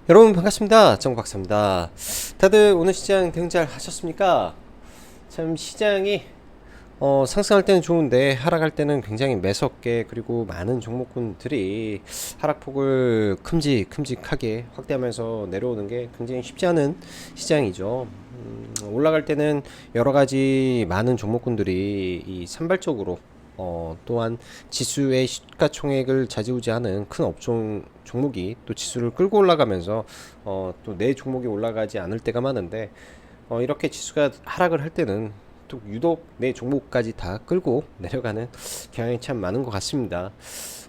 여러분 반갑습니다. 정박사입니다. 다들 오늘 시장 대응 잘 하셨습니까? 참 시장이 상승할 때는 좋은데 하락할 때는 굉장히 매섭게, 그리고 많은 종목군들이 하락폭을 큼직하게 확대하면서 내려오는 게 굉장히 쉽지 않은 시장이죠. 올라갈 때는 여러 가지 많은 종목군들이 이 산발적으로 또한 지수의 시가총액을 좌지우지하는 큰 업종 종목이 또 지수를 끌고 올라가면서 또 내 종목이 올라가지 않을 때가 많은데, 이렇게 지수가 하락을 할 때는 또 유독 내 종목까지 다 끌고 내려가는 경향이 참 많은 것 같습니다.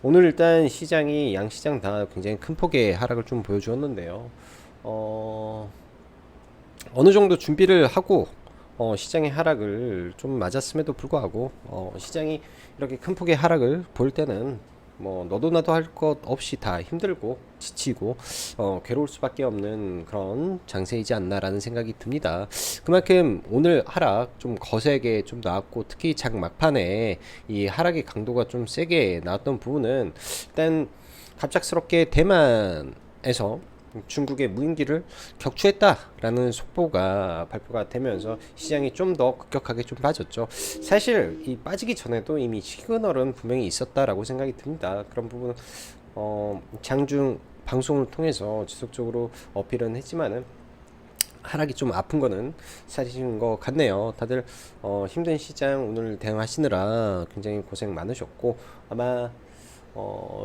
오늘 일단 시장이 양시장 다 굉장히 큰 폭의 하락을 좀 보여주었는데요. 어느 정도 준비를 하고 시장의 하락을 좀 맞았음에도 불구하고 시장이 이렇게 큰 폭의 하락을 볼 때는 뭐 너도 나도 할 것 없이 다 힘들고 지치고 괴로울 수밖에 없는 그런 장세이지 않나라는 생각이 듭니다. 그만큼 오늘 하락 좀 거세게 좀 나왔고, 특히 장 막판에 이 하락의 강도가 좀 세게 나왔던 부분은 일단 갑작스럽게 대만에서 중국의 무인기를 격추했다라는 속보가 발표가 되면서 시장이 좀 더 급격하게 좀 빠졌죠. 사실 이 빠지기 전에도 이미 시그널은 분명히 있었다라고 생각이 듭니다. 그런 부분은 장중 방송을 통해서 지속적으로 어필은 했지만은 하락이 좀 아픈 거는 사실인 것 같네요. 다들 힘든 시장 오늘 대응하시느라 굉장히 고생 많으셨고, 아마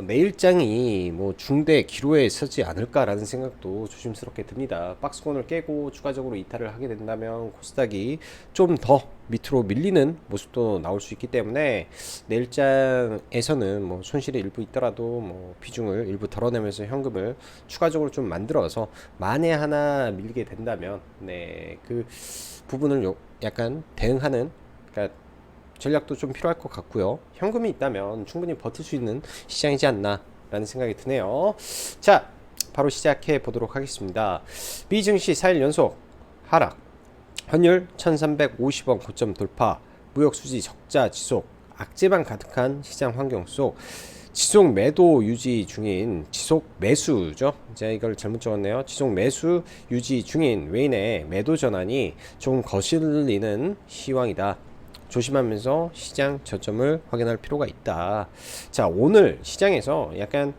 내일장이 뭐 중대 기로에 서지 않을까라는 생각도 조심스럽게 듭니다. 박스권을 깨고 추가적으로 이탈을 하게 된다면 코스닥이 좀 더 밑으로 밀리는 모습도 나올 수 있기 때문에 내일장에서는 뭐 손실이 일부 있더라도 뭐 비중을 일부 덜어내면서 현금을 추가적으로 좀 만들어서 만에 하나 밀리게 된다면 그 부분을 약간 대응하는, 그러니까 전략도 좀 필요할 것 같고요. 현금이 있다면 충분히 버틸 수 있는 시장이지 않나 라는 생각이 드네요. 자, 바로 시작해 보도록 하겠습니다. 미 증시 4일 연속 하락, 환율 1350원 고점 돌파, 무역 수지 적자 지속, 악재만 가득한 시장 환경 속 지속 매도 유지 중인, 지속 매수죠. 제가 이걸 잘못 적었네요. 지속 매수 유지 중인 외인의 매도 전환이 좀 거슬리는 시황이다. 조심하면서 시장 저점을 확인할 필요가 있다. 자, 오늘 시장에서 약간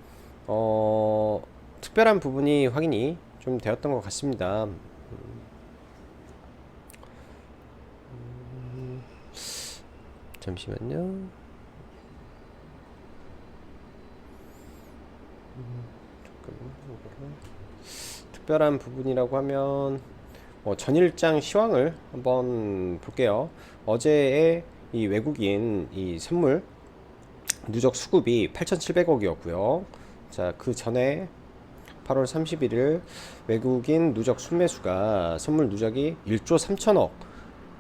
특별한 부분이 확인이 좀 되었던 것 같습니다. 잠시만요. 특별한 부분이라고 하면 전일장 시황을 한번 볼게요. 어제의 이 외국인 이 선물 누적 수급이 8,700억이었고요. 자, 그 전에 8월 31일 외국인 누적 순매수가, 선물 누적이 1조 3천억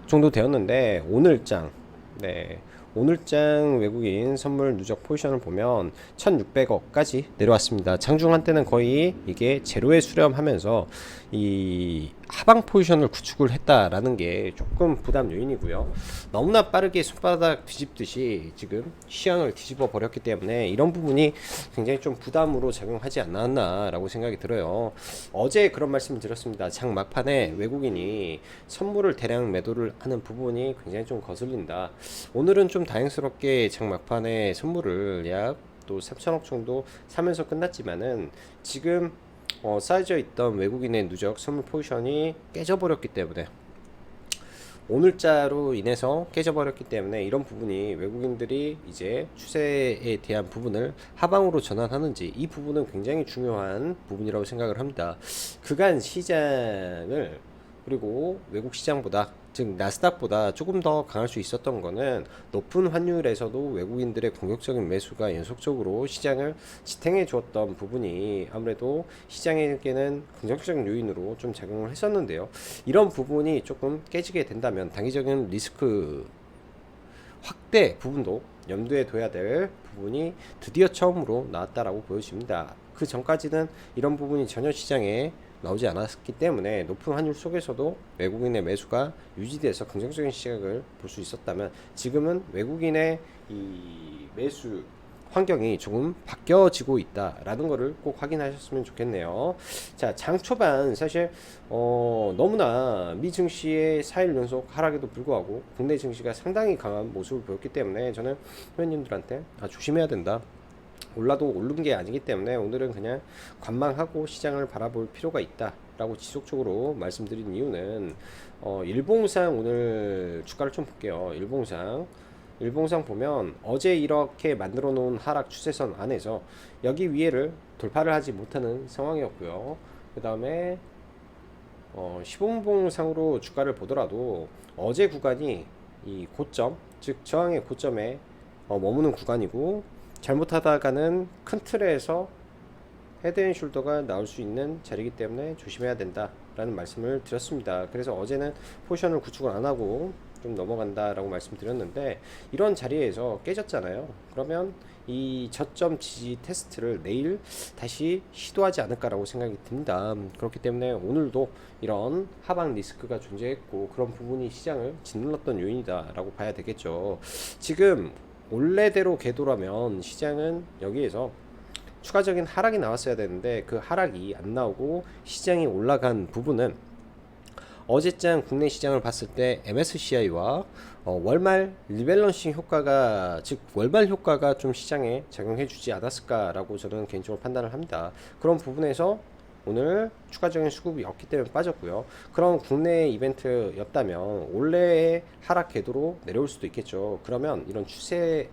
정도 되었는데, 오늘장, 오늘장 외국인 선물 누적 포지션을 보면 1600억까지 내려왔습니다. 장중 한때는 거의 이게 제로에 수렴하면서 이 하방 포지션을 구축을 했다라는 게 조금 부담 요인이고요. 너무나 빠르게 손바닥 뒤집듯이 지금 시향을 뒤집어 버렸기 때문에 이런 부분이 굉장히 좀 부담으로 작용하지 않았나라고 생각이 들어요. 어제 그런 말씀을 드렸습니다. 장 막판에 외국인이 선물을 대량 매도를 하는 부분이 굉장히 좀 거슬린다. 오늘은 좀 다행스럽게 장 막판에 선물을 약 또 3천억 정도 사면서 끝났지만은, 지금 쌓여져 있던 외국인의 누적 선물 포지션이 깨져버렸기 때문에, 오늘자로 인해서 깨져버렸기 때문에 이런 부분이 외국인들이 이제 추세에 대한 부분을 하방으로 전환하는지, 이 부분은 굉장히 중요한 부분이라고 생각을 합니다. 그간 시장을, 그리고 외국 시장보다, 즉 나스닥보다 조금 더 강할 수 있었던 거는 높은 환율에서도 외국인들의 공격적인 매수가 연속적으로 시장을 지탱해 주었던 부분이 아무래도 시장에게는 긍정적인 요인으로 좀 작용을 했었는데요. 이런 부분이 조금 깨지게 된다면 단기적인 리스크 확대 부분도 염두에 둬야 될 부분이 드디어 처음으로 나왔다라고 보여집니다. 그 전까지는 이런 부분이 전혀 시장에 나오지 않았기 때문에 높은 환율 속에서도 외국인의 매수가 유지돼서 긍정적인 시각을 볼 수 있었다면, 지금은 외국인의 이 매수 환경이 조금 바뀌어지고 있다라는 거를 꼭 확인하셨으면 좋겠네요. 자, 장 초반 사실 너무나 미 증시의 4일 연속 하락에도 불구하고 국내 증시가 상당히 강한 모습을 보였기 때문에 저는 회원님들한테 조심해야 된다. 올라도 오른 게 아니기 때문에 오늘은 그냥 관망하고 시장을 바라볼 필요가 있다 라고 지속적으로 말씀드린 이유는 일봉상 오늘 주가를 좀 볼게요. 일봉상 보면 어제 이렇게 만들어 놓은 하락 추세선 안에서 여기 위에를 돌파를 하지 못하는 상황이었고요. 그 다음에 15분봉상으로 주가를 보더라도 어제 구간이 이 고점, 즉 저항의 고점에 머무는 구간이고, 잘못하다가는 큰 틀에서 헤드앤숄더가 나올 수 있는 자리이기 때문에 조심해야 된다 라는 말씀을 드렸습니다. 그래서 어제는 포지션을 구축을 안 하고 좀 넘어간다 라고 말씀드렸는데, 이런 자리에서 깨졌잖아요. 그러면 이 저점 지지 테스트를 내일 다시 시도하지 않을까 라고 생각이 듭니다. 그렇기 때문에 오늘도 이런 하방 리스크가 존재했고, 그런 부분이 시장을 짓눌렀던 요인이다 라고 봐야 되겠죠. 지금 원래대로 궤도라면 시장은 여기에서 추가적인 하락이 나왔어야 되는데 그 하락이 안 나오고 시장이 올라간 부분은 어제장 국내 시장을 봤을 때 MSCI와 월말 리밸런싱 효과가, 즉 월말 효과가 좀 시장에 작용해 주지 않았을까라고 저는 개인적으로 판단을 합니다. 그런 부분에서 오늘 추가적인 수급이 없기 때문에 빠졌고요. 그런 국내 이벤트였다면 원래의 하락 궤도로 내려올 수도 있겠죠. 그러면 이런 추세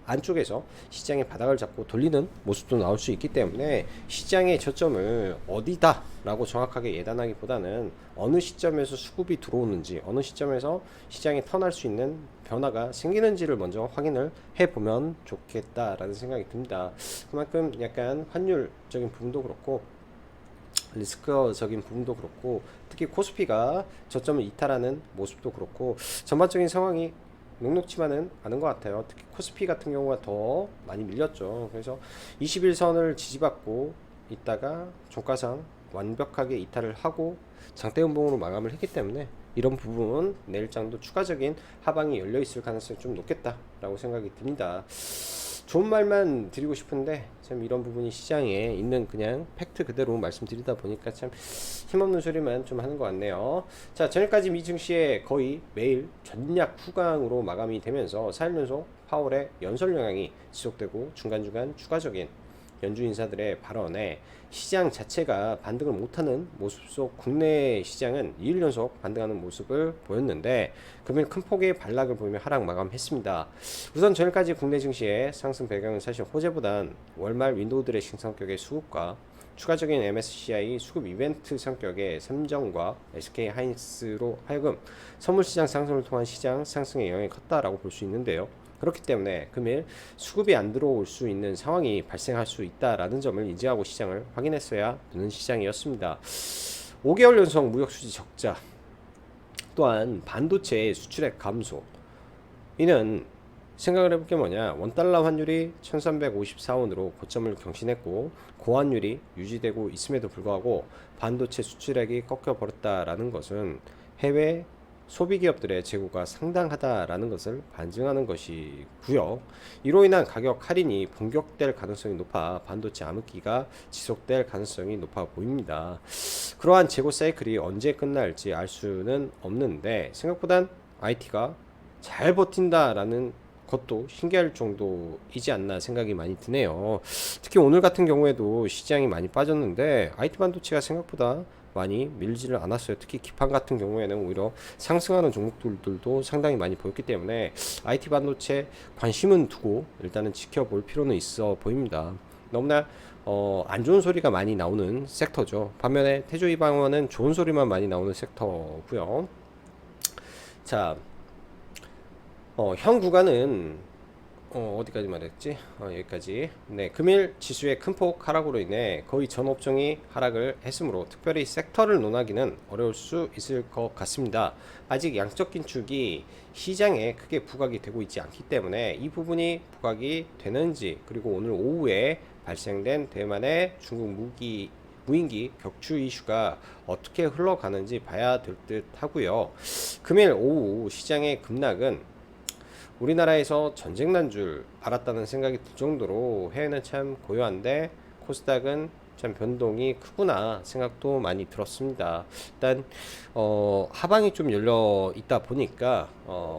안쪽에서 시장의 바닥을 잡고 돌리는 모습도 나올 수 있기 때문에 시장의 저점을 어디다 라고 정확하게 예단하기보다는 어느 시점에서 수급이 들어오는지, 어느 시점에서 시장이 턴할 수 있는 변화가 생기는지를 먼저 확인을 해보면 좋겠다라는 생각이 듭니다. 그만큼 약간 환율적인 부분도 그렇고 리스크적인 부분도 그렇고, 특히 코스피가 저점을 이탈하는 모습도 그렇고 전반적인 상황이 녹록지만은 않은 것 같아요. 특히 코스피 같은 경우가 더 많이 밀렸죠. 그래서 21선을 지지받고 있다가 종가상 완벽하게 이탈을 하고 장대 음봉으로 마감을 했기 때문에 이런 부분 내일장도 추가적인 하방이 열려 있을 가능성이 좀 높겠다라고 생각이 듭니다. 좋은 말만 드리고 싶은데 참 이런 부분이 시장에 있는 그냥 팩트 그대로 말씀드리다 보니까 참 힘없는 소리만 좀 하는 것 같네요. 자, 저녁까지 미 증시에 거의 매일 전략 후강으로 마감이 되면서 4일 연속 파월의 연설 영향이 지속되고 중간중간 추가적인 연준 인사들의 발언에 시장 자체가 반등을 못하는 모습 속 국내 시장은 2일 연속 반등하는 모습을 보였는데 금일 큰 폭의 반락을 보이며 하락 마감했습니다. 우선 전일까지 국내 증시의 상승 배경은 사실 호재보단 월말 윈도우 드레싱 성격의 수급과 추가적인 MSCI 수급 이벤트 성격의 삼정과 SK 하이닉스로 하여금 선물시장 상승을 통한 시장 상승의 영향이 컸다라고 볼 수 있는데요. 그렇기 때문에 금일 수급이 안 들어올 수 있는 상황이 발생할 수 있다라는 점을 인지하고 시장을 확인했어야 되는 시장이었습니다. 5개월 연속 무역수지 적자, 또한 반도체 수출액 감소, 이는 생각을 해볼 게 뭐냐, 원달러 환율이 1354원으로 고점을 경신했고 고환율이 유지되고 있음에도 불구하고 반도체 수출액이 꺾여버렸다라는 것은 해외 소비기업들의 재고가 상당하다라는 것을 반증하는 것이고요. 이로 인한 가격 할인이 본격될 가능성이 높아 반도체 암흑기가 지속될 가능성이 높아 보입니다. 그러한 재고 사이클이 언제 끝날지 알 수는 없는데 생각보단 IT가 잘 버틴다라는 것도 신기할 정도이지 않나 생각이 많이 드네요. 특히 오늘 같은 경우에도 시장이 많이 빠졌는데 IT 반도체가 생각보다 많이 밀지를 않았어요. 특히 기판 같은 경우에는 오히려 상승하는 종목들도 상당히 많이 보였기 때문에 IT 반도체 관심은 두고 일단은 지켜볼 필요는 있어 보입니다. 너무나 안 좋은 소리가 많이 나오는 섹터죠. 반면에 태조이방원은 좋은 소리만 많이 나오는 섹터고요. 자, 현 구간은 어디까지 말했지? 여기까지. 네, 금일 지수의 큰 폭 하락으로 인해 거의 전 업종이 하락을 했으므로 특별히 섹터를 논하기는 어려울 수 있을 것 같습니다. 아직 양적 긴축이 시장에 크게 부각이 되고 있지 않기 때문에 이 부분이 부각이 되는지, 그리고 오늘 오후에 발생된 대만의 중국 무인기 격추 이슈가 어떻게 흘러가는지 봐야 될 듯 하고요. 금일 오후 시장의 급락은 우리나라에서 전쟁 난 줄 알았다는 생각이 들 정도로 해외는 참 고요한데 코스닥은 참 변동이 크구나 생각도 많이 들었습니다. 일단 하방이 좀 열려 있다 보니까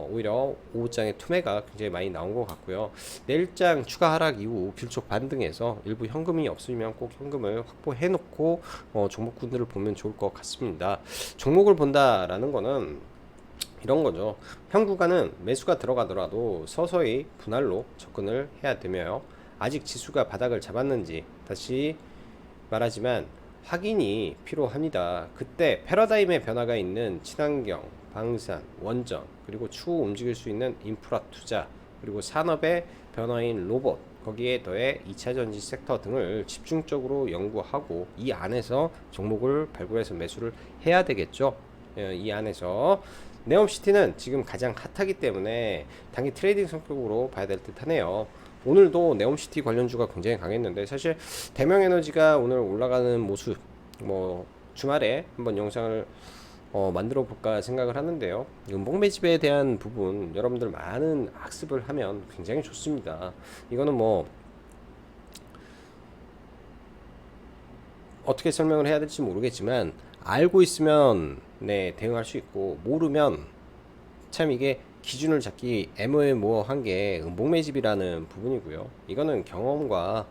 오히려 오후장에 투매가 굉장히 많이 나온 것 같고요. 내일장 추가 하락 이후 길촉 반등해서 일부 현금이 없으면 꼭 현금을 확보해 놓고 종목군들을 보면 좋을 것 같습니다. 종목을 본다라는 거는 이런 거죠. 현 구간은 매수가 들어가더라도 서서히 분할로 접근을 해야 되며요. 아직 지수가 바닥을 잡았는지 다시 말하지만 확인이 필요합니다. 그때 패러다임의 변화가 있는 친환경, 방산, 원전, 그리고 추후 움직일 수 있는 인프라 투자, 그리고 산업의 변화인 로봇, 거기에 더해 2차 전지 섹터 등을 집중적으로 연구하고 이 안에서 종목을 발굴해서 매수를 해야 되겠죠. 이 안에서 네옴시티는 지금 가장 핫하기 때문에 단기 트레이딩 성격으로 봐야 될 듯 하네요. 오늘도 네옴시티 관련주가 굉장히 강했는데 사실 대명에너지가 오늘 올라가는 모습 뭐 주말에 한번 영상을 만들어 볼까 생각을 하는데요. 음봉 매집에 대한 부분 여러분들 많은 학습을 하면 굉장히 좋습니다. 이거는 뭐 어떻게 설명을 해야 될지 모르겠지만 알고 있으면 네 대응할 수 있고 모르면 참 이게 기준을 잡기 애매모호한 게 음봉 매집이라는 부분이고요. 이거는 경험과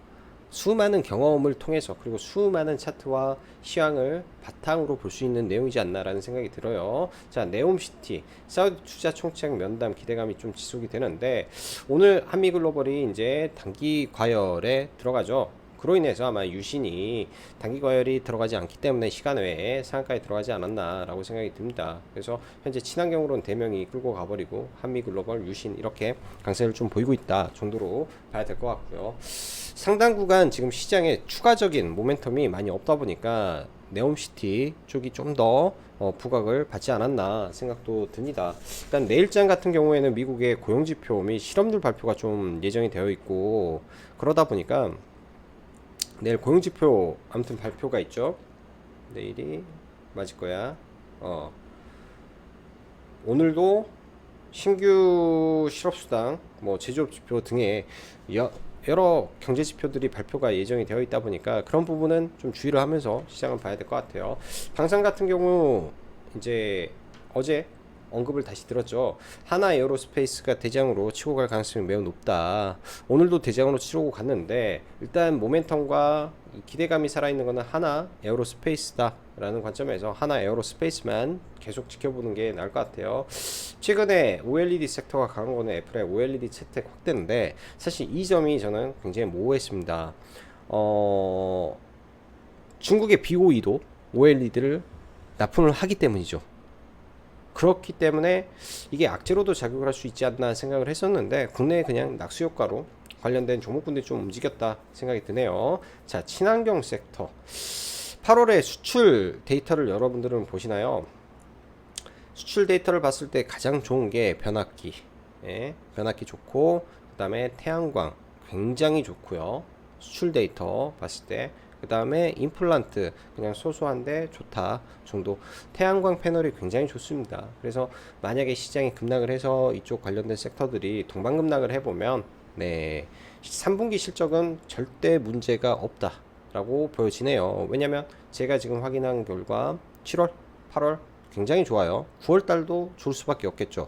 수많은 경험을 통해서 그리고 수많은 차트와 시황을 바탕으로 볼 수 있는 내용이지 않나라는 생각이 들어요. 자, 네옴시티 사우디 투자 총책 면담 기대감이 좀 지속이 되는데 오늘 한미글로벌이 이제 단기 과열에 들어가죠. 그로 인해서 아마 유신이 단기 과열이 들어가지 않기 때문에 시간 외에 상한가에 들어가지 않았나라고 생각이 듭니다. 그래서 현재 친환경으로는 대명이 끌고 가버리고 한미글로벌 유신 이렇게 강세를 좀 보이고 있다 정도로 봐야 될 것 같고요. 상당 구간 지금 시장에 추가적인 모멘텀이 많이 없다 보니까 네옴시티 쪽이 좀 더 부각을 받지 않았나 생각도 듭니다. 일단 내일장 같은 경우에는 미국의 고용지표 및 실업률 발표가 좀 예정이 되어 있고 그러다 보니까 내일 고용지표 아무튼 발표가 있죠. 내일이 맞을 거야. 오늘도 신규 실업수당, 뭐 제조업 지표 등의 여러 경제 지표들이 발표가 예정이 되어 있다 보니까 그런 부분은 좀 주의를 하면서 시장을 봐야 될 것 같아요. 방산 같은 경우 이제 어제 언급을 다시 들었죠. 하나 에어로스페이스가 대장으로 치고 갈 가능성이 매우 높다. 오늘도 대장으로 치고 갔는데 일단 모멘텀과 기대감이 살아있는 것은 하나 에어로스페이스다 라는 관점에서 하나 에어로스페이스만 계속 지켜보는 게 나을 것 같아요. 최근에 OLED 섹터가 강한 거는 애플의 OLED 채택 확대인데 사실 이 점이 저는 굉장히 모호했습니다. 중국의 BOE도 OLED를 납품을 하기 때문이죠. 그렇기 때문에 이게 악재로도 작용을 할 수 있지 않나 생각을 했었는데 국내에 그냥 낙수 효과로 관련된 종목군들이 좀 움직였다 생각이 드네요. 자, 친환경 섹터 8월에 수출 데이터를 여러분들은 보시나요? 수출 데이터를 봤을 때 가장 좋은 게 변압기, 변압기 좋고 그 다음에 태양광 굉장히 좋고요. 수출 데이터 봤을 때 그 다음에 임플란트 그냥 소소한데 좋다 정도. 태양광 패널이 굉장히 좋습니다. 그래서 만약에 시장이 급락을 해서 이쪽 관련된 섹터들이 동반급락을 해보면 네 3분기 실적은 절대 문제가 없다 라고 보여지네요. 왜냐면 제가 지금 확인한 결과 7월 8월 굉장히 좋아요. 9월 달도 좋을 수밖에 없겠죠.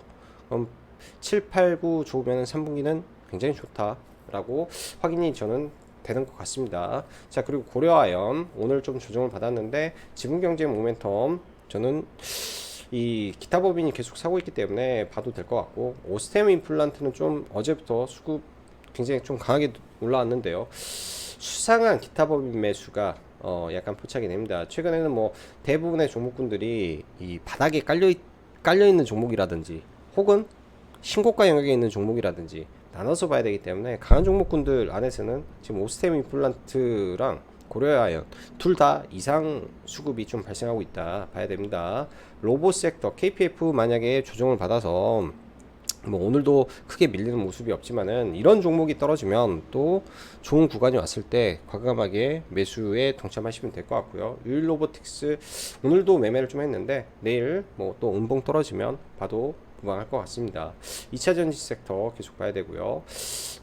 그럼 7, 8, 9 좋으면 3분기는 굉장히 좋다 라고 확인이 저는 되는 것 같습니다. 자, 그리고 고려아연 오늘 좀 조정을 받았는데 지분경제 모멘텀 저는 이 기타 법인이 계속 사고 있기 때문에 봐도 될 것 같고 오스템 임플란트는 좀 어제부터 수급 굉장히 좀 강하게 올라왔는데요. 수상한 기타 법인 매수가 약간 포착이 됩니다. 최근에는 뭐 대부분의 종목군들이 이 바닥에 깔려 있는 종목이라든지 혹은 신고가 영역에 있는 종목이라든지 나눠서 봐야 되기 때문에 강한 종목군들 안에서는 지금 오스템 임플란트랑 고려아연 둘 다 이상 수급이 좀 발생하고 있다 봐야 됩니다. 로봇 섹터 KPF 만약에 조정을 받아서 뭐 오늘도 크게 밀리는 모습이 없지만은 이런 종목이 떨어지면 또 좋은 구간이 왔을 때 과감하게 매수에 동참하시면 될 것 같고요. 유일로보틱스 오늘도 매매를 좀 했는데 내일 뭐 또 음봉 떨어지면 봐도 무방할 것 같습니다. 2차 전지 섹터 계속 봐야 되고요.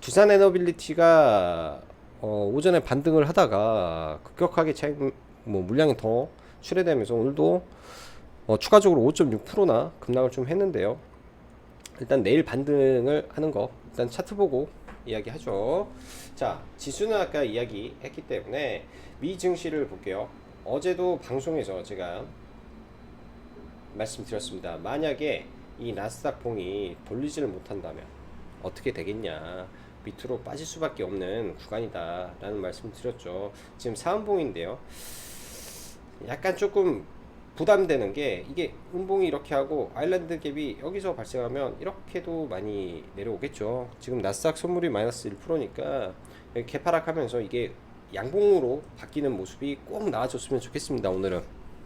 두산 에너빌리티가 오전에 반등을 하다가 급격하게 물량이 더 출회되면서 오늘도 추가적으로 5.6%나 급락을 좀 했는데요. 일단 내일 반등을 하는 거 일단 차트 보고 이야기하죠. 자, 지수는 아까 이야기했기 때문에 미 증시를 볼게요. 어제도 방송에서 제가 말씀드렸습니다. 만약에 이 나스닥 봉이 돌리지를 못한다면 어떻게 되겠냐, 밑으로 빠질 수밖에 없는 구간이다 라는 말씀 드렸죠. 지금 사은봉인데요, 약간 조금 부담되는 게, 이게 음봉이 이렇게 하고 아일랜드 갭이 여기서 발생하면 이렇게도 많이 내려오겠죠. 지금 나스닥 선물이 마이너스 1%니까 개파락하면서 이게 양봉으로 바뀌는 모습이 꼭 나와줬으면 좋겠습니다. 오늘은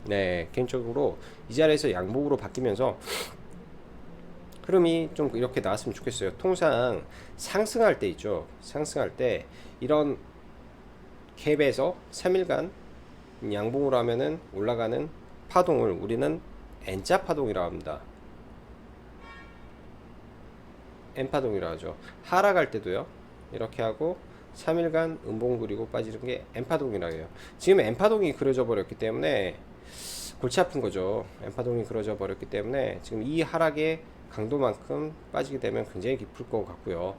네, 개인적으로 이 자리에서 양봉으로 바뀌면서 흐름이 좀 이렇게 나왔으면 좋겠어요. 통상 상승할 때 있죠, 상승할 때 이런 갭에서 3일간 양봉으로 하면은 올라가는 파동을 우리는 N자 파동이라고 합니다. N파동이라고 하죠. 하락할 때도요, 이렇게 하고 3일간 음봉 그리고 빠지는 게 N파동이라고 해요. 지금 N파동이 그려져 버렸기 때문에 골치 아픈 거죠. N파동이 그려져 버렸기 때문에 지금 이 하락의 강도만큼 빠지게 되면 굉장히 깊을 것 같고요.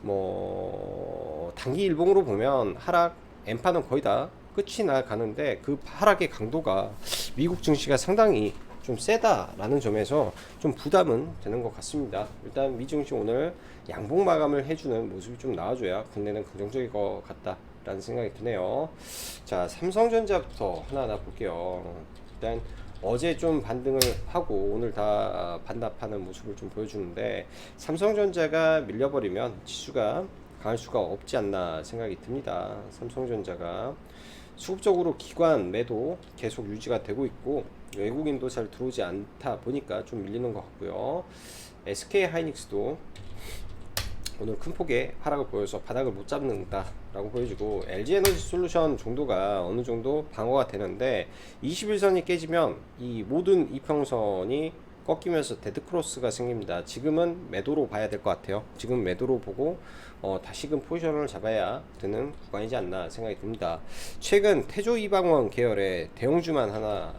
뭐 단기 일봉으로 보면 하락 N파는 거의 다 끝이 나 가는데, 그 하락의 강도가 미국 증시가 상당히 좀 세다라는 점에서 좀 부담은 되는 것 같습니다. 일단 미 증시 오늘 양봉 마감을 해주는 모습이 좀 나와줘야 국내는 긍정적일 것 같다라는 생각이 드네요. 자, 삼성전자부터 하나하나 볼게요. 일단 어제 좀 반등을 하고 오늘 다 반납하는 모습을 좀 보여주는데, 삼성전자가 밀려버리면 지수가 강할 수가 없지 않나 생각이 듭니다. 삼성전자가 수급적으로 기관 매도 계속 유지가 되고 있고 외국인도 잘 들어오지 않다 보니까 좀 밀리는 것 같고요. SK 하이닉스도 오늘 큰 폭의 하락을 보여서 바닥을 못 잡는다라고 보여주고, LG 에너지 솔루션 정도가 어느 정도 방어가 되는데 21선이 깨지면 이 모든 이평선이 꺾이면서 데드크로스가 생깁니다. 지금은 매도로 봐야 될 것 같아요. 지금 매도로 보고 다시금 포지션을 잡아야 되는 구간이지 않나 생각이 듭니다. 최근 태조 이방원 계열의 대형주만 하나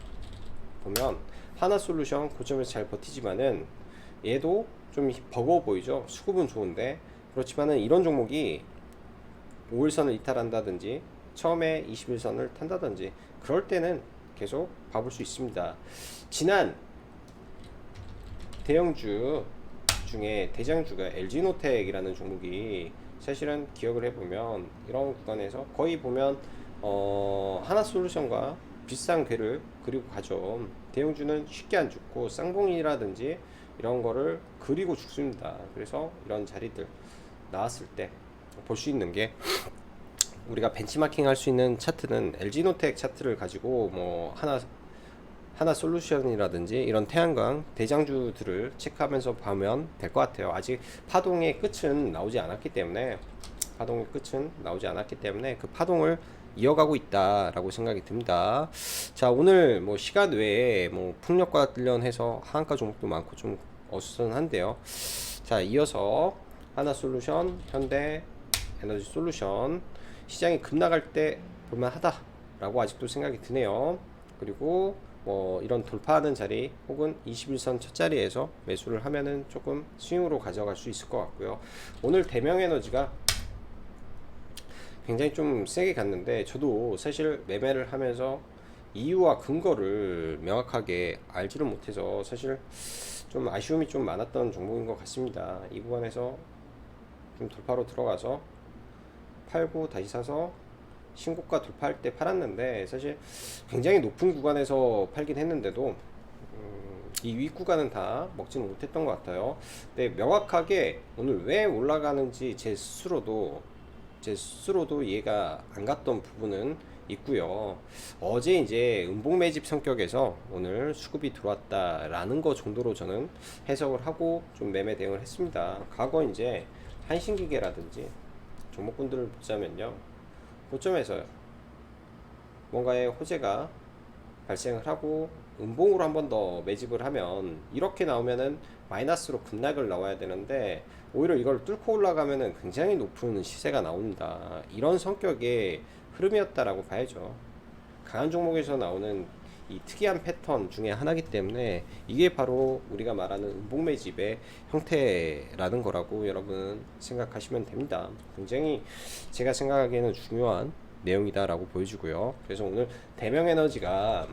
보면 하나솔루션 고점에서 잘 버티지만은 얘도 좀 버거워 보이죠. 수급은 좋은데, 그렇지만은 이런 종목이 5일선을 이탈한다든지 처음에 21선을 탄다든지 그럴 때는 계속 봐볼 수 있습니다. 지난 대형주 중에 대장주가 LG노텍이라는 종목이, 사실은 기억을 해보면 이런 구간에서 거의 보면 하나솔루션과 비슷한 궤를 그리고 가죠. 대형주는 쉽게 안 죽고 쌍봉이라든지 이런 거를 그리고 죽습니다. 그래서 이런 자리들 나왔을 때 볼 수 있는 게, 우리가 벤치마킹 할 수 있는 차트는 LG노텍 차트를 가지고 뭐 하나 솔루션이라든지 이런 태양광 대장주들을 체크하면서 보면 될 것 같아요. 아직 파동의 끝은 나오지 않았기 때문에 그 파동을 이어가고 있다라고 생각이 듭니다. 자, 오늘 뭐 시간 외에 뭐 풍력과 관련해서 하한가 종목도 많고 좀 어수선한데요. 자, 이어서 하나솔루션, 현대 에너지 솔루션 시장이 급락할 때 볼만하다라고 아직도 생각이 드네요. 그리고 뭐 이런 돌파하는 자리 혹은 21선 첫 자리에서 매수를 하면은 조금 스윙으로 가져갈 수 있을 것 같고요. 오늘 대명에너지가 굉장히 좀 세게 갔는데, 저도 사실 매매를 하면서 이유와 근거를 명확하게 알지를 못해서 사실 좀 아쉬움이 좀 많았던 종목인 것 같습니다. 이 구간에서 좀 돌파로 들어가서 팔고 다시 사서 신고가 돌파할 때 팔았는데, 사실 굉장히 높은 구간에서 팔긴 했는데도 이 윗 구간은 다 먹지는 못했던 것 같아요. 근데 명확하게 오늘 왜 올라가는지 제 스스로도 이해가 안 갔던 부분은 있고요. 어제 이제 음봉 매집 성격에서 오늘 수급이 들어왔다라는 거 정도로 저는 해석을 하고 좀 매매 대응을 했습니다. 과거 이제 한신기계라든지 종목군들을 보자면요, 고점에서 뭔가의 호재가 발생을 하고 음봉으로 한 번 더 매집을 하면 이렇게 나오면은 마이너스로 급락을 나와야 되는데 오히려 이걸 뚫고 올라가면은 굉장히 높은 시세가 나온다. 이런 성격의 흐름이었다라고 봐야죠. 강한 종목에서 나오는 이 특이한 패턴 중에 하나이기 때문에 이게 바로 우리가 말하는 음봉 매집의 형태라는 거라고 여러분 생각하시면 됩니다. 굉장히 제가 생각하기에는 중요한 내용이다라고 보여지고요. 그래서 오늘 대명에너지가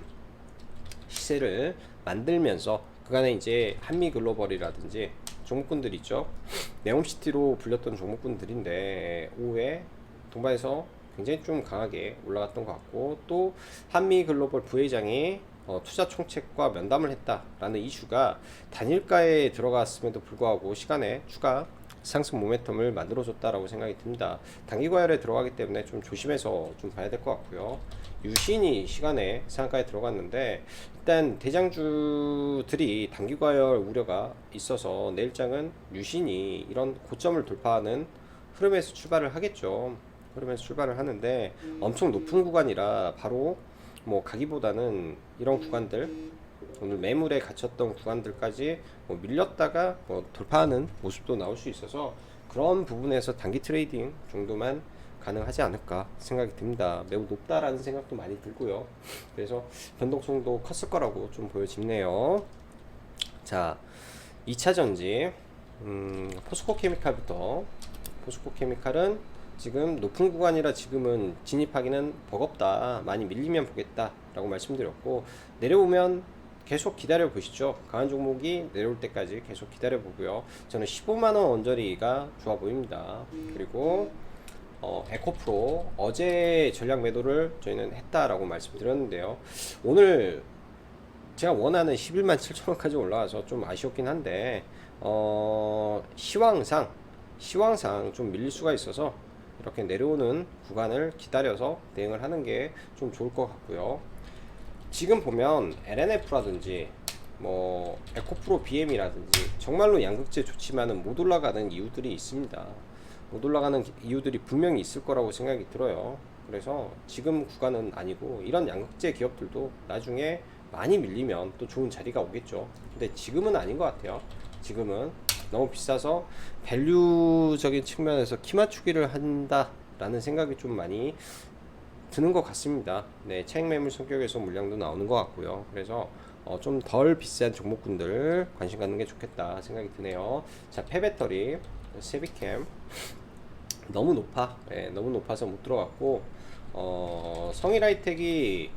시세를 만들면서 그간에 이제 한미글로벌이라든지 종목군들 있죠. 네옴시티로 불렸던 종목군들인데 오후에 동반에서 굉장히 좀 강하게 올라갔던 것 같고, 또 한미글로벌 부회장이 투자 총책과 면담을 했다라는 이슈가 단일가에 들어갔음에도 불구하고 시간에 추가 상승 모멘텀을 만들어줬다라고 생각이 듭니다. 단기 과열에 들어가기 때문에 좀 조심해서 좀 봐야 될 것 같고요. 유신이 시간에 상한가에 들어갔는데 일단 대장주들이 단기 과열 우려가 있어서 내일장은 유신이 이런 고점을 돌파하는 흐름에서 출발을 하겠죠. 흐름에서 출발을 하는데 엄청 높은 구간이라 바로 뭐 가기보다는 이런 구간들, 오늘 매물에 갇혔던 구간들까지 뭐 밀렸다가 뭐 돌파하는 모습도 나올 수 있어서 그런 부분에서 단기 트레이딩 정도만 가능하지 않을까 생각이 듭니다. 매우 높다라는 생각도 많이 들고요. 그래서 변동성도 컸을 거라고 좀 보여지네요. 자, 2차 전지 포스코 케미칼부터. 포스코 케미칼은 지금 높은 구간이라 지금은 진입하기는 버겁다, 많이 밀리면 보겠다 라고 말씀드렸고, 내려오면 계속 기다려 보시죠. 강한 종목이 내려올 때까지 계속 기다려 보고요. 저는 15만원 언저리가 좋아 보입니다. 그리고 에코프로 어제 전략 매도를 저희는 했다라고 말씀드렸는데요. 오늘 제가 원하는 11만 7천원까지 올라와서 좀 아쉬웠긴 한데 시황상 좀 밀릴 수가 있어서 이렇게 내려오는 구간을 기다려서 대응을 하는 게 좀 좋을 것 같고요. 지금 보면 LNF라든지 뭐 에코프로 BM이라든지 정말로 양극재 좋지만은 못 올라가는 이유들이 있습니다. 못 올라가는 이유들이 분명히 있을 거라고 생각이 들어요. 그래서 지금 구간은 아니고 이런 양극재 기업들도 나중에 많이 밀리면 또 좋은 자리가 오겠죠. 근데 지금은 아닌 것 같아요. 지금은 너무 비싸서 밸류적인 측면에서 키 맞추기를 한다라는 생각이 좀 많이 드는 것 같습니다. 네, 차익 매물 성격에서 물량도 나오는 것 같고요. 그래서 좀 덜 비싼 종목군들 관심 갖는 게 좋겠다 생각이 드네요. 자, 폐배터리 세비캠 너무 높아. 네, 너무 높아서 못 들어갔고, 성일하이텍이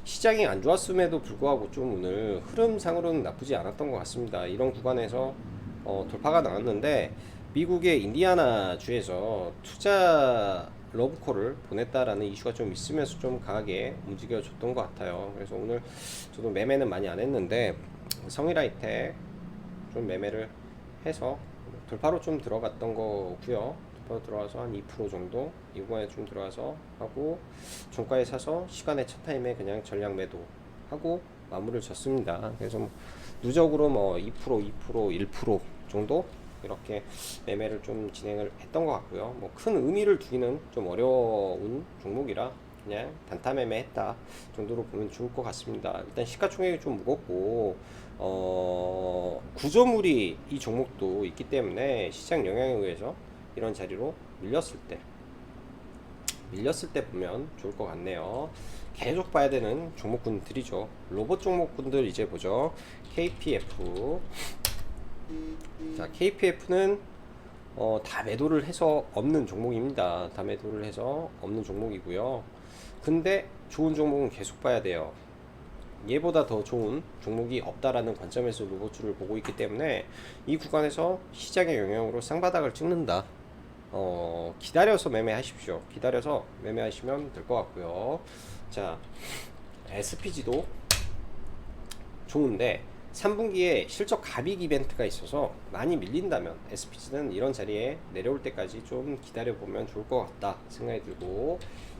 시장이 안 좋았음에도 불구하고 좀 오늘 흐름상으로는 나쁘지 않았던 것 같습니다. 이런 구간에서 돌파가 나왔는데 미국의 인디아나 주에서 투자 러브콜을 보냈다라는 이슈가 좀 있으면서 좀 강하게 움직여줬던 것 같아요. 그래서 오늘 저도 매매는 많이 안 했는데 성일하이텍 좀 매매를 해서 돌파로 좀 들어갔던 거고요. 돌파로 들어와서 한 2% 정도 이 구간에 좀 들어와서 하고 종가에 사서 시간의 첫 타임에 그냥 전략 매도 하고 마무리를 졌습니다. 그래서 뭐 누적으로 뭐 2%, 1% 정도 이렇게 매매를 좀 진행을 했던 것 같고요. 뭐 큰 의미를 두기는 좀 어려운 종목이라 그냥 단타 매매했다 정도로 보면 좋을 것 같습니다. 일단 시가총액이 좀 무겁고 구조물이 이 종목도 있기 때문에 시장 영향에 의해서 이런 자리로 밀렸을 때 보면 좋을 것 같네요. 계속 봐야 되는 종목군들이죠. 로봇 종목군들 이제 보죠. KPF. 자, KPF는 다 매도를 해서 없는 종목입니다. 다 매도를 해서 없는 종목이고요. 근데 좋은 종목은 계속 봐야 돼요. 얘보다 더 좋은 종목이 없다라는 관점에서 로봇주를 보고 있기 때문에 이 구간에서 시장의 영향으로 쌍바닥을 찍는다. 기다려서 매매하십시오. 기다려서 매매하시면 될 것 같고요. 자, SPG도 좋은데 3분기에 실적 갑익 이벤트가 있어서 많이 밀린다면 SPG는 이런 자리에 내려올 때까지 좀 기다려보면 좋을 것 같다 생각이 들고,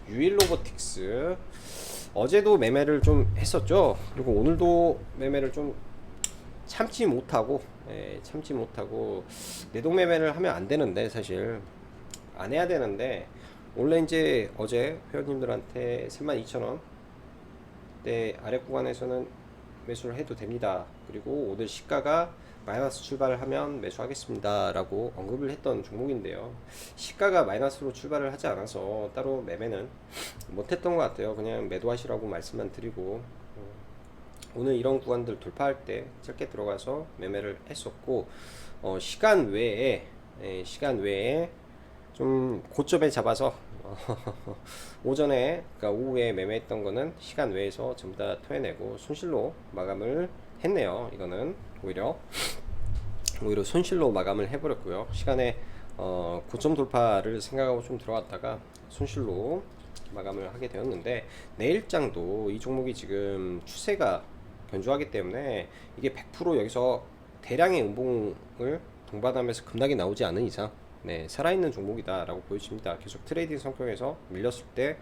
유일로보틱스 어제도 매매를 좀 했었죠. 그리고 오늘도 매매를 좀 참지 못하고 내동 매매를 하면 안 되는데, 사실 안 해야 되는데 원래 이제 어제 회원님들한테 32,000원 때 아래 구간에서는 매수를 해도 됩니다. 그리고 오늘 시가가 마이너스 출발을 하면 매수하겠습니다 라고 언급을 했던 종목인데요, 시가가 마이너스로 출발을 하지 않아서 따로 매매는 못했던 것 같아요. 그냥 매도하시라고 말씀만 드리고, 오늘 이런 구간들 돌파할 때 짧게 들어가서 매매를 했었고, 시간 외에 좀 고점에 잡아서 오전에, 그러니까 오후에 매매했던 거는 시간 외에서 전부 다 토해내고 손실로 마감을 했네요. 이거는 오히려 손실로 마감을 해버렸고요. 시간에 고점 돌파를 생각하고 좀 들어갔다가 손실로 마감을 하게 되었는데, 내일장도 이 종목이 지금 추세가 견조하기 때문에 이게 100% 여기서 대량의 음봉을 동반하면서 급락이 나오지 않은 이상 살아있는 종목이다 라고 보여집니다. 계속 트레이딩 성격에서 밀렸을 때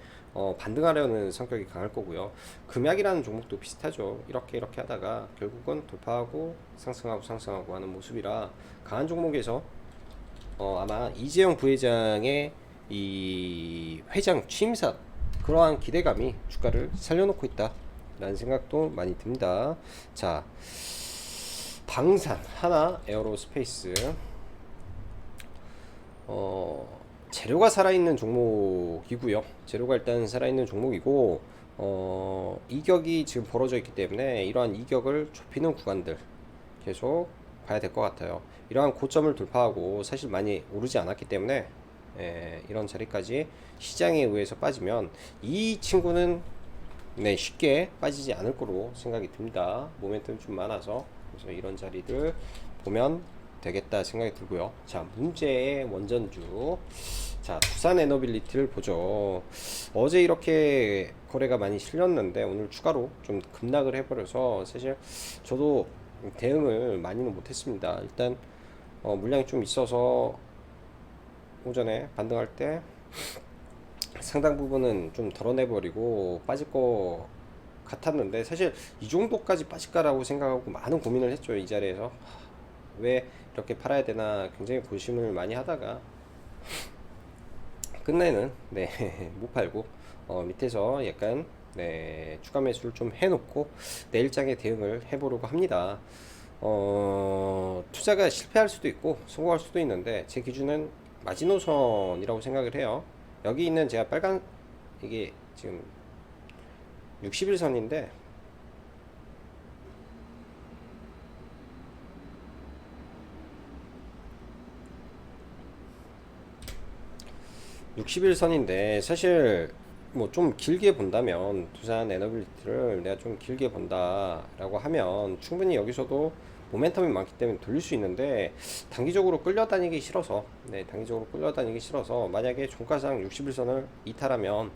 반등하려는 성격이 강할 거고요. 금약이라는 종목도 비슷하죠. 이렇게 하다가 결국은 돌파하고 상승하고 하는 모습이라, 강한 종목에서 아마 이재용 부회장의 이 회장 취임사, 그러한 기대감이 주가를 살려놓고 있다 라는 생각도 많이 듭니다. 자, 방산, 하나 에어로스페이스, 재료가 살아있는 종목이고요. 재료가 일단 살아있는 종목이고, 이격이 지금 벌어져 있기 때문에 이러한 이격을 좁히는 구간들 계속 봐야 될 것 같아요. 이러한 고점을 돌파하고 사실 많이 오르지 않았기 때문에 이런 자리까지 시장에 의해서 빠지면 이 친구는 쉽게 빠지지 않을 거로 생각이 듭니다. 모멘텀이 좀 많아서. 그래서 이런 자리들 보면 되겠다 생각이 들고요. 자, 문제의 원전주, 자, 두산 에너빌리티를 보죠. 어제 이렇게 거래가 많이 실렸는데 오늘 추가로 좀 급락을 해버려서 사실 저도 대응을 많이는 못했습니다. 일단 물량이 좀 있어서 오전에 반등할 때 상당 부분은 좀 덜어내버리고 빠질 거 같았는데, 사실 이 정도까지 빠질까라고 생각하고 많은 고민을 했죠. 이 자리에서 왜 이렇게 팔아야 되나 굉장히 고심을 많이 하다가 끝내는 못 팔고 밑에서 약간 추가 매수를 좀 해놓고 내일장에 대응을 해보려고 합니다. 투자가 실패할 수도 있고 성공할 수도 있는데 제 기준은 마지노선이라고 생각을 해요. 여기 있는 제가 빨간, 이게 지금 60일선인데 60일선인데 사실 뭐 좀 길게 본다면, 두산 에너빌리티를 내가 좀 길게 본다라고 하면 충분히 여기서도 모멘텀이 많기 때문에 돌릴 수 있는데, 단기적으로 끌려다니기 싫어서 만약에 종가상 60일선을 이탈하면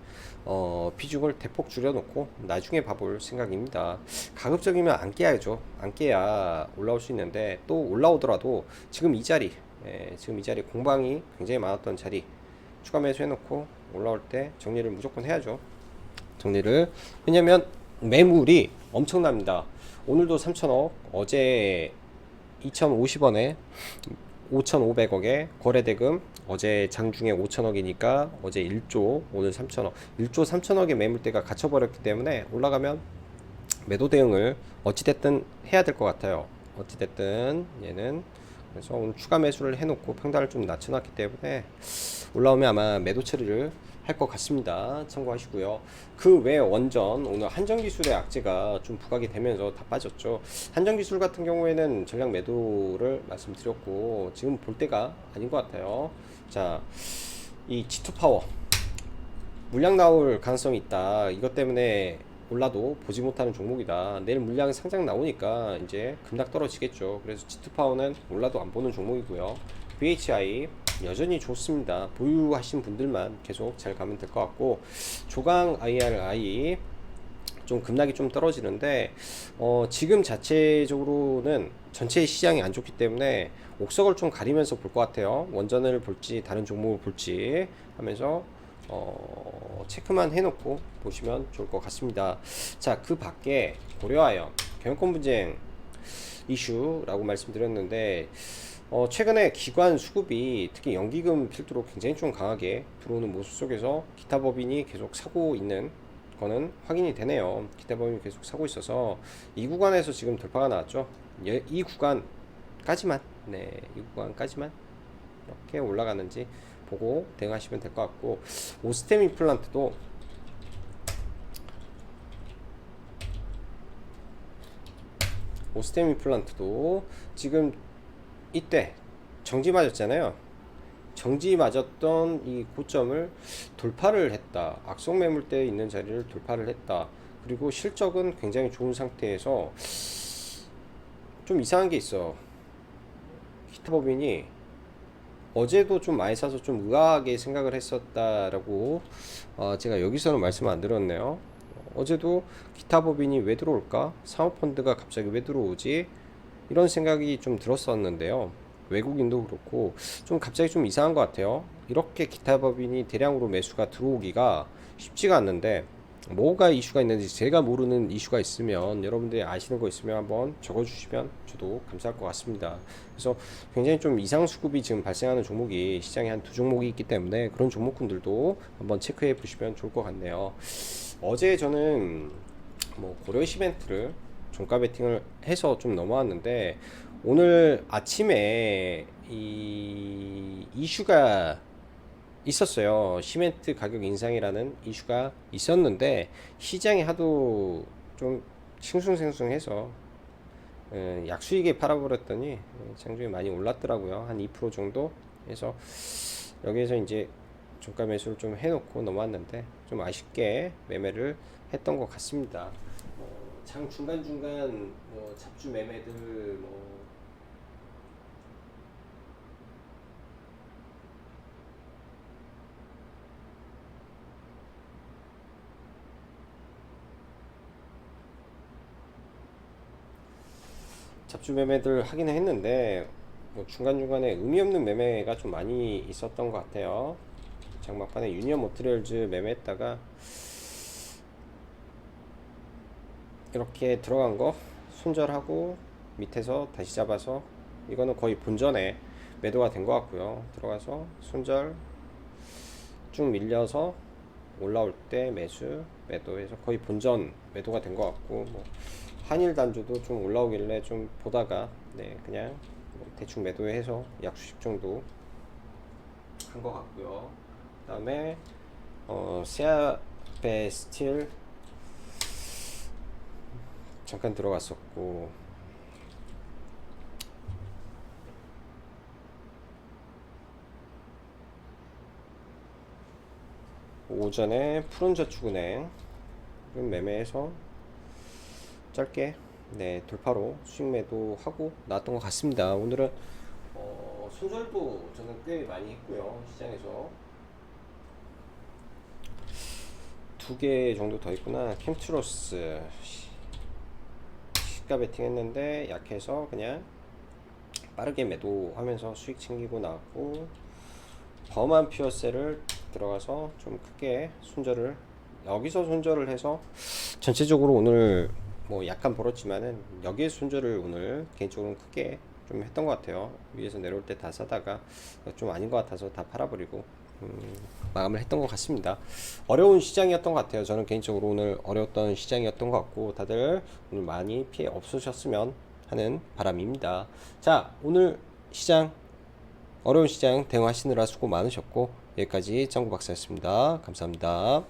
비중을 대폭 줄여놓고 나중에 봐볼 생각입니다. 가급적이면 안 깨야죠. 안 깨야 올라올 수 있는데, 또 올라오더라도 지금 이 자리 공방이 굉장히 많았던 자리 추가 매수 해놓고 올라올 때 정리를 무조건 해야죠. 왜냐면 매물이 엄청납니다. 오늘도 3천억, 어제 2,050원에 5,500억에 거래대금, 어제 장중에 5천억이니까 어제 1조, 오늘 3천억, 1조 3천억의 매물대가 갇혀버렸기 때문에 올라가면 매도 대응을 어찌됐든 해야 될 것 같아요. 어찌됐든 얘는, 그래서 오늘 추가 매수를 해놓고 평단을 좀 낮춰놨기 때문에 올라오면 아마 매도 처리를 할 것 같습니다. 참고하시고요. 그 외 원전, 오늘 한전기술의 악재가 좀 부각이 되면서 다 빠졌죠. 한전기술 같은 경우에는 전략 매도를 말씀드렸고 지금 볼 때가 아닌 것 같아요. 자, 이 G2파워 물량 나올 가능성이 있다. 이것 때문에 올라도 보지 못하는 종목이다. 내일 물량이 상장 나오니까 이제 급락 떨어지겠죠. 그래서 G2파워는 올라도 안 보는 종목이고요. BHI 여전히 좋습니다. 보유하신 분들만 계속 잘 가면 될 것 같고, 조강 IRI 좀 급락이 좀 떨어지는데 지금 자체적으로는 전체 시장이 안 좋기 때문에 옥석을 좀 가리면서 볼 것 같아요. 원전을 볼지 다른 종목을 볼지 하면서 체크만 해놓고 보시면 좋을 것 같습니다. 자, 그 밖에 고려아연 경영권 분쟁 이슈라고 말씀드렸는데, 최근에 기관 수급이 특히 연기금 필두로 굉장히 좀 강하게 들어오는 모습 속에서 기타 법인이 계속 사고 있는 거는 확인이 되네요. 기타 법인이 계속 사고 있어서 이 구간에서 지금 돌파가 나왔죠. 이 구간까지만, 네, 이 구간까지만 이렇게 올라가는지 보고 대응하시면 될 것 같고, 오스템 임플란트도 지금 이때 정지 맞았잖아요. 정지 맞았던 이 고점을 돌파를 했다. 악성 매물대에 있는 자리를 돌파를 했다. 그리고 실적은 굉장히 좋은 상태에서 좀 이상한 게 있어. 기타법인이 어제도 좀 많이 사서 좀 의아하게 생각을 했었다라고 제가 여기서는 말씀 안 드렸네요. 어제도 기타법인이 왜 들어올까? 사모펀드가 갑자기 왜 들어오지? 이런 생각이 좀 들었었는데요. 외국인도 그렇고 좀 갑자기 좀 이상한 것 같아요. 이렇게 기타법인이 대량으로 매수가 들어오기가 쉽지가 않는데, 뭐가 이슈가 있는지 제가 모르는 이슈가 있으면 여러분들이 아시는 거 있으면 한번 적어주시면 저도 감사할 것 같습니다. 그래서 굉장히 좀 이상 수급이 지금 발생하는 종목이 시장에 한 두 종목이 있기 때문에 그런 종목군들도 한번 체크해 보시면 좋을 것 같네요. 어제 저는 뭐 고려 시멘트를 종가 베팅을 해서 좀 넘어왔는데, 오늘 아침에 이 이슈가 있었어요. 시멘트 가격 인상이라는 이슈가 있었는데 시장이 하도 좀 싱숭생숭해서 약수익에 팔아버렸더니 장중에 많이 올랐더라고요. 한 2% 정도 해서 여기에서 이제 종가 매수를 좀 해놓고 넘어왔는데 좀 아쉽게 매매를 했던 것 같습니다. 장 중간중간 뭐 잡주 매매들 뭐 잡주 매매들 하긴 했는데 뭐 중간중간에 의미 없는 매매가 좀 많이 있었던 것 같아요. 장막판에 유니언 모트리얼즈 매매했다가 이렇게 들어간 거 손절하고 밑에서 다시 잡아서, 이거는 거의 본전에 매도가 된 것 같고요. 들어가서 손절 쭉 밀려서 올라올 때 매도해서 거의 본전 매도가 된 것 같고, 뭐 한일 단주도 좀 올라오길래 좀 보다가 그냥 뭐 대충 매도해서 약수식 정도 한 것 같고요. 그 다음에 세아베 스틸 잠깐 들어갔었고, 오전에 푸른저축은행 매매해서 짧게 돌파로 수익 매도하고 나왔던 것 같습니다. 오늘은 손절도 저는 꽤 많이 했고요. 시장에서 두 개 정도 더 있구나. 캠트로스 시가 베팅 했는데 약해서 그냥 빠르게 매도하면서 수익 챙기고 나왔고, 범한 퓨어셀을 들어가서 좀 크게 여기서 손절을 해서 전체적으로 오늘 뭐 약간 벌었지만은 여기에 손절을 오늘 개인적으로 크게 좀 했던 것 같아요. 위에서 내려올 때 다 사다가 좀 아닌 것 같아서 다 팔아버리고 마감을 했던 것 같습니다. 어려운 시장이었던 것 같아요. 저는 개인적으로 오늘 어려웠던 시장이었던 것 같고, 다들 오늘 많이 피해 없으셨으면 하는 바람입니다. 자, 오늘 시장 어려운 시장 대응하시느라 수고 많으셨고, 여기까지 짱구 박사였습니다. 감사합니다.